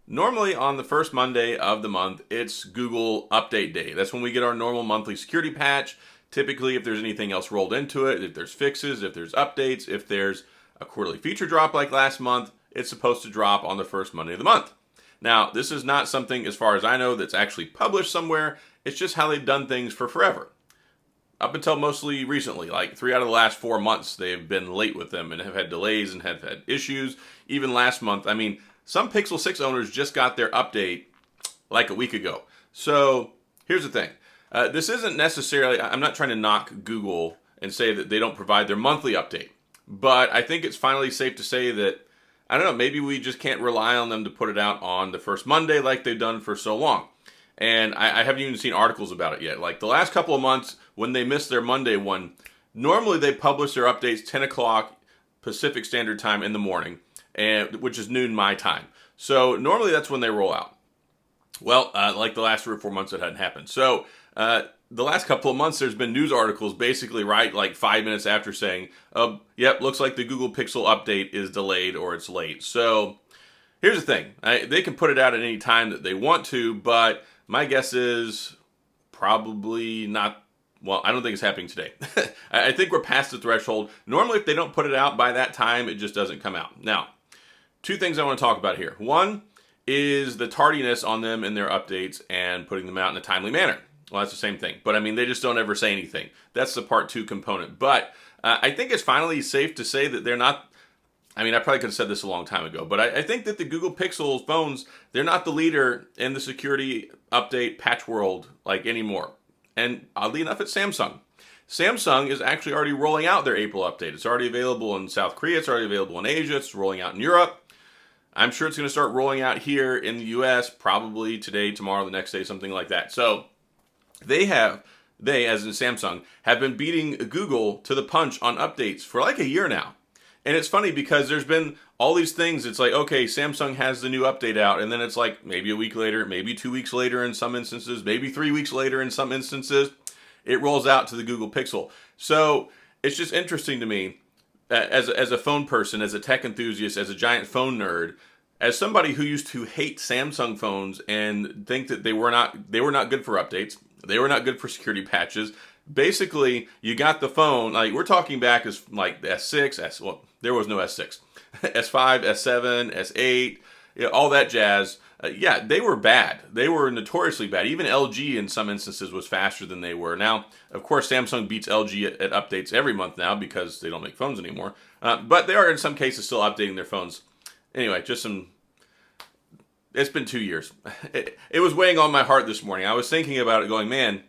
Normally on the first Monday of the month, it's Google Update Day. That's when we get our normal monthly security patch. Typically, if there's anything else rolled into it, if there's fixes, if there's updates, if there's a quarterly feature drop like last month, it's supposed to drop on the first Monday of the month. Now, this is not something, as far as I know, that's actually published somewhere. It's just how they've done things for forever. Up until mostly recently, like 3 out of the last 4 months, they've been late with them and have had delays and have had issues. Even last month, I mean, some Pixel 6 owners just got their update like a week ago. So here's the thing. This isn't necessarily, I'm not trying to knock Google and say that they don't provide their monthly update. But I think it's finally safe to say that, I don't know, maybe we just can't rely on them to put it out on the first Monday like they've done for so long. And I haven't even seen articles about it yet. Like the last couple of months, when they missed their Monday one, normally they publish their updates 10 o'clock Pacific Standard Time in the morning, which is noon my time. So normally that's when they roll out. Well, like the last 3 or 4 months, it hadn't happened. So the last couple of months, there's been news articles basically right like 5 minutes after saying, yep, looks like the Google Pixel update is delayed or it's late. So here's the thing. They can put it out at any time that they want to, but my guess is probably not. Well, I don't think it's happening today. I think we're past the threshold. Normally, if they don't put it out by that time, it just doesn't come out. Now, 2 things I want to talk about here. One is the tardiness on them in their updates and putting them out in a timely manner. Well, that's the same thing. But I mean, they just don't ever say anything. That's the part 2 component. But I think it's finally safe to say that they're not. I mean, I probably could have said this a long time ago, but I think that the Google Pixel phones, they're not the leader in the security update patch world like anymore. And oddly enough, it's Samsung. Samsung is actually already rolling out their April update. It's already available in South Korea. It's already available in Asia. It's rolling out in Europe. I'm sure it's going to start rolling out here in the US probably today, tomorrow, the next day, something like that. So they, as in Samsung, have been beating Google to the punch on updates for like a year now. And it's funny because there's been all these things. It's like, okay, Samsung has the new update out, and then it's like maybe a week later, maybe 2 weeks later in some instances, maybe 3 weeks later in some instances, it rolls out to the Google Pixel. So it's just interesting to me as a phone person, as a tech enthusiast, as a giant phone nerd, as somebody who used to hate Samsung phones and think that they were not good for updates, they were not good for security patches. Basically, you got the phone, like we're talking back as like the S6, well, there was no S6, S5, S7, S8, all that jazz. Yeah, they were bad. They were notoriously bad. Even LG in some instances was faster than they were. Now, of course, Samsung beats LG at updates every month now because they don't make phones anymore. But they are in some cases still updating their phones. Anyway, it's been 2 years. It was weighing on my heart this morning. I was thinking about it going, man,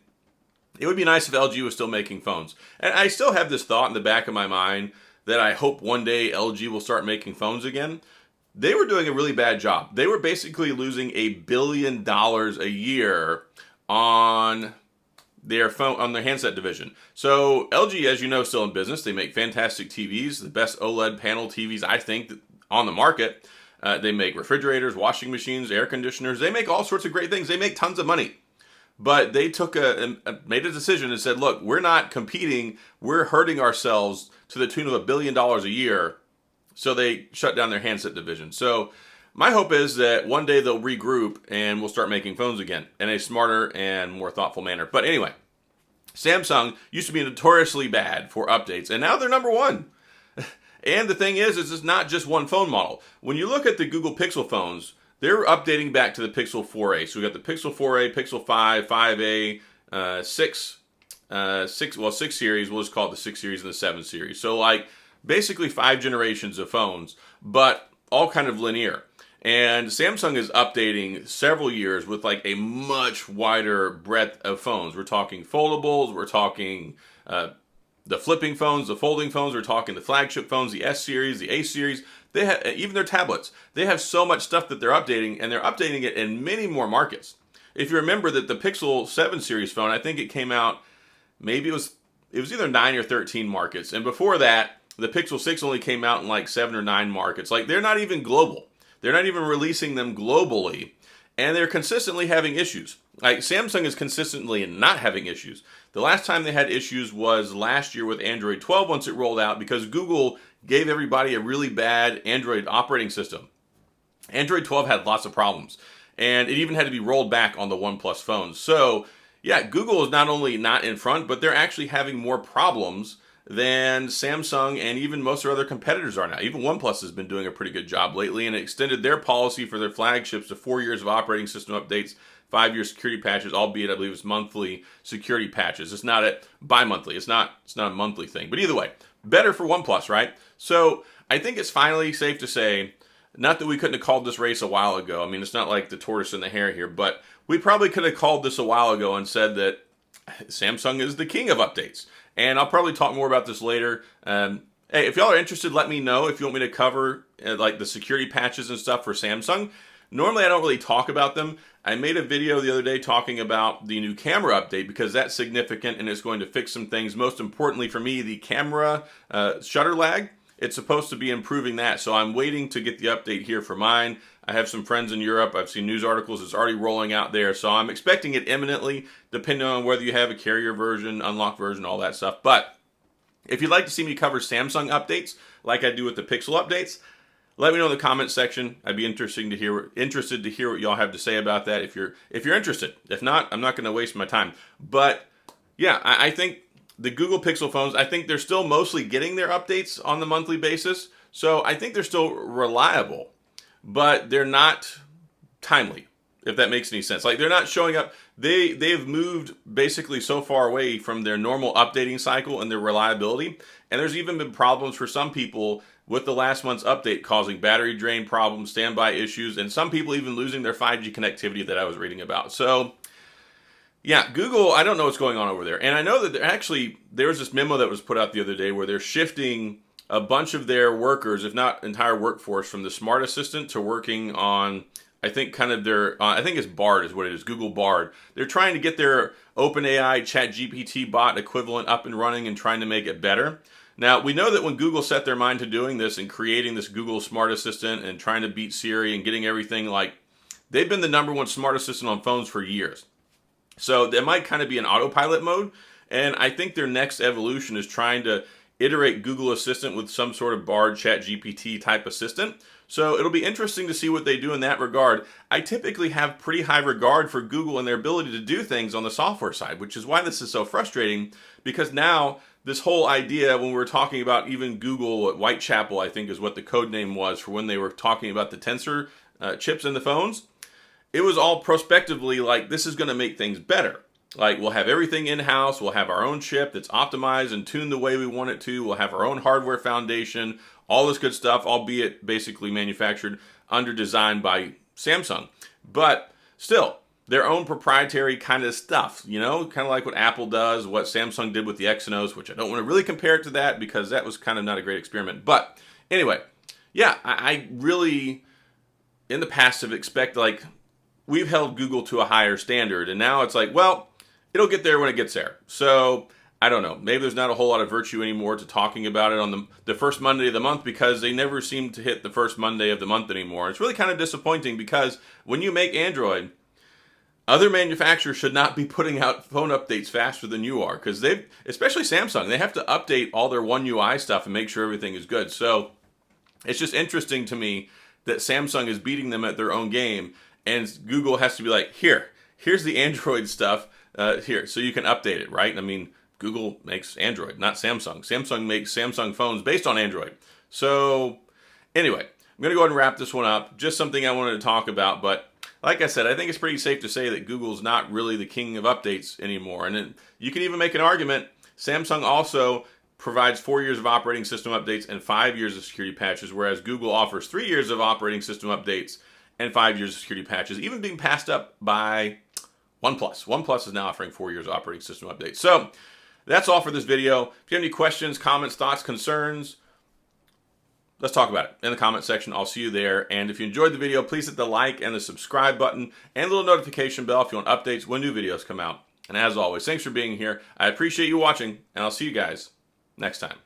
it would be nice if LG was still making phones. And I still have this thought in the back of my mind that I hope one day LG will start making phones again. They were doing a really bad job. They were basically losing $1 billion a year on their handset division. So LG, as you know, is still in business. They make fantastic TVs, the best OLED panel TVs, I think, on the market. They make refrigerators, washing machines, air conditioners. They make all sorts of great things. They make tons of money. But they made a decision and said, look, we're not competing. We're hurting ourselves to the tune of $1 billion a year. So they shut down their handset division. So my hope is that one day they'll regroup and we'll start making phones again in a smarter and more thoughtful manner. But anyway, Samsung used to be notoriously bad for updates, and now they're number one. And the thing is it's not just one phone model. When you look at the Google Pixel phones, they're updating back to the Pixel 4a. So we got the Pixel 4a, Pixel 5, 5a, 6 series. We'll just call it the 6 series and the 7 series. So like basically 5 generations of phones, but all kind of linear. And Samsung is updating several years with like a much wider breadth of phones. We're talking foldables. We're talking the flipping phones, the folding phones. We're talking the flagship phones, the S series, the A series. They have even their tablets. They have so much stuff that they're updating, and they're updating it in many more markets. If you remember that the Pixel 7 series phone, I think it came out, maybe it was either 9 or 13 markets. And before that, the Pixel 6 only came out in like 7 or 9 markets. Like they're not even global. They're not even releasing them globally. And they're consistently having issues. Like Samsung is consistently not having issues. The last time they had issues was last year with Android 12 once it rolled out because Google gave everybody a really bad Android operating system. Android 12 had lots of problems, and it even had to be rolled back on the OnePlus phones. So, yeah, Google is not only not in front, but they're actually having more problems than Samsung and even most of their other competitors are now. Even OnePlus has been doing a pretty good job lately and extended their policy for their flagships to 4 years of operating system updates, 5-year security patches, albeit I believe it's monthly security patches. It's not a bi-monthly. It's not a monthly thing. But either way, better for OnePlus, right? So I think it's finally safe to say, not that we couldn't have called this race a while ago. I mean, it's not like the tortoise and the hare here, but we probably could have called this a while ago and said that Samsung is the king of updates. And I'll probably talk more about this later. Hey, if y'all are interested, let me know if you want me to cover like the security patches and stuff for Samsung. Normally, I don't really talk about them. I made a video the other day talking about the new camera update because that's significant and it's going to fix some things. Most importantly for me, the camera shutter lag. It's supposed to be improving that, so I'm waiting to get the update here for mine. I have some friends in Europe. I've seen news articles. It's already rolling out there, so I'm expecting it imminently, depending on whether you have a carrier version, unlocked version, all that stuff. But if you'd like to see me cover Samsung updates, like I do with the Pixel updates, let me know in the comments section. I'd be interested to hear what y'all have to say about that if you're interested. If not, I'm not going to waste my time. But yeah, I think the Google Pixel phones, I think they're still mostly getting their updates on the monthly basis. So I think they're still reliable, but they're not timely, if that makes any sense. Like, they're not showing up. They've moved basically so far away from their normal updating cycle and their reliability. And there's even been problems for some people with the last month's update causing battery drain problems, standby issues, and some people even losing their 5G connectivity that I was reading about. So yeah, Google, I don't know what's going on over there. And I know that there was this memo that was put out the other day where they're shifting a bunch of their workers, if not entire workforce, from the Smart Assistant to working on, I think kind of their, I think it's Bard is what it is, Google Bard. They're trying to get their OpenAI ChatGPT bot equivalent up and running and trying to make it better. Now, we know that when Google set their mind to doing this and creating this Google Smart Assistant and trying to beat Siri and getting everything, like, they've been the #1 Smart Assistant on phones for years. So there might kind of be an autopilot mode, and I think their next evolution is trying to iterate Google Assistant with some sort of Bard ChatGPT type assistant. So it'll be interesting to see what they do in that regard. I typically have pretty high regard for Google and their ability to do things on the software side, which is why this is so frustrating, because now this whole idea, when we were talking about even Google at Whitechapel, I think is what the code name was for when they were talking about the Tensor chips in the phones, it was all prospectively like, this is going to make things better. Like, we'll have everything in-house, we'll have our own chip that's optimized and tuned the way we want it to, we'll have our own hardware foundation, all this good stuff, albeit basically manufactured under design by Samsung. But still, their own proprietary kind of stuff, you know, kind of like what Apple does, what Samsung did with the Exynos, which I don't want to really compare it to that because that was kind of not a great experiment. But anyway, yeah, I really, in the past, have expected, like, we've held Google to a higher standard, and now it's like, well, it'll get there when it gets there. So I don't know. Maybe there's not a whole lot of virtue anymore to talking about it on the first Monday of the month because they never seem to hit the first Monday of the month anymore. It's really kind of disappointing because when you make Android, other manufacturers should not be putting out phone updates faster than you are because especially Samsung, they have to update all their One UI stuff and make sure everything is good. So it's just interesting to me that Samsung is beating them at their own game, and Google has to be like, here's the Android stuff here, so you can update it, right? I mean, Google makes Android, not Samsung. Samsung makes Samsung phones based on Android. So anyway, I'm going to go ahead and wrap this one up. Just something I wanted to talk about, but like I said, I think it's pretty safe to say that Google's not really the king of updates anymore. And you can even make an argument, Samsung also provides 4 years of operating system updates and 5 years of security patches, whereas Google offers 3 years of operating system updates and 5 years of security patches, even being passed up by OnePlus. OnePlus is now offering 4 years of operating system updates. So that's all for this video. If you have any questions, comments, thoughts, concerns, let's talk about it in the comment section. I'll see you there. And if you enjoyed the video, please hit the like and the subscribe button and the little notification bell if you want updates when new videos come out. And as always, thanks for being here. I appreciate you watching, and I'll see you guys next time.